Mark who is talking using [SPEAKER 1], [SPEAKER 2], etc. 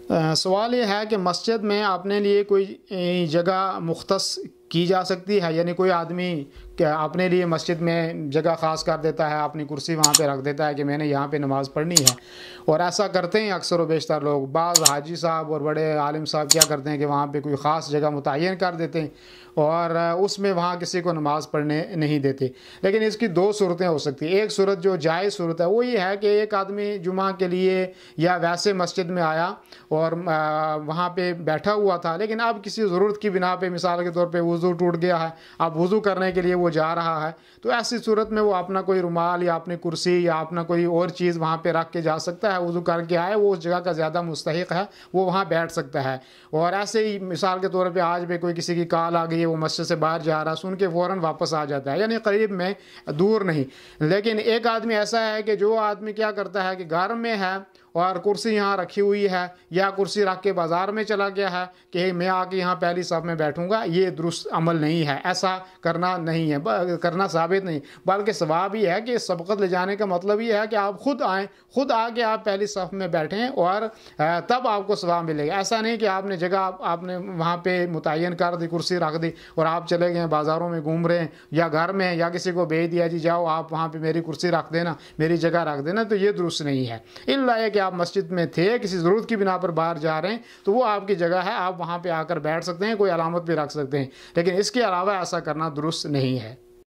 [SPEAKER 1] सवाल ये है कि मस्जिद में अपने लिए कोई जगह मुख्तस की जा सकती है, यानी कोई आदमी क्या अपने लिए मस्जिद में जगह ख़ास कर देता है, अपनी कुर्सी वहाँ पे रख देता है कि मैंने यहाँ पे नमाज़ पढ़नी है। और ऐसा करते हैं अक्सर व बेशतर लोग। बाज़ हाजी साहब और बड़े आलिम साहब क्या करते हैं कि वहाँ पे कोई ख़ास जगह मुतय्यन कर देते हैं और उसमें वहाँ किसी को नमाज़ पढ़ने नहीं देते। लेकिन इसकी दो सूरतें हो सकती हैं। एक सूरत जो जायज़ सूरत है वो ये है कि एक आदमी जुमा के लिए या वैसे मस्जिद में आया और वहाँ पे बैठा हुआ था, लेकिन अब किसी ज़रूरत की बिना पे, मिसाल के तौर पे वज़ू टूट गया है, अब वज़ू करने के लिए वो जा रहा है, तो ऐसी सूरत में वो अपना कोई रुमाल या अपनी कुर्सी या अपना कोई और चीज़ वहाँ पे रख के जा सकता है। वज़ू करके आए, वो उस जगह का ज़्यादा मुस्तहिक है, वो वहाँ बैठ सकता है। और ऐसे ही मिसाल के तौर पर आज भी कोई किसी की कॉल आ गई है, वो मस्जिद से बाहर जा रहा है, सुन के फ़ौरन वापस आ जाता है, यानी करीब में, दूर नहीं। लेकिन एक आदमी ऐसा है कि जो आदमी क्या करता है कि घर में है और कुर्सी यहाँ रखी हुई है या कुर्सी रख के बाज़ार में चला गया है कि मैं आके यहाँ पहली साफ में बैठूंगा, ये दुरुस्त अमल नहीं है। ऐसा करना नहीं है, करना साबित नहीं, बल्कि सवाब ही है कि सबकत ले जाने का मतलब ये है कि आप खुद आएँ, खुद आके आप पहली साफ में बैठें और तब आपको सवाब मिलेगा। ऐसा नहीं कि आपने जगह आपने वहाँ पे मुतय्यन कर दी, कुर्सी रख दी और आप चले गए बाज़ारों में घूम रहे हैं या घर में, या किसी को भेज दिया जी जाओ आप वहाँ पे मेरी कुर्सी रख देना, मेरी जगह रख देना, तो ये दुरुस्त नहीं है। इल्ला है कि आप मस्जिद में थे, किसी ज़रूरत की बिना पर बाहर जा रहे हैं, तो वो आपकी जगह है, आप वहाँ पे आकर बैठ सकते हैं, कोई अलामत भी रख सकते हैं, लेकिन इसके अलावा ऐसा करना दुरुस्त नहीं है।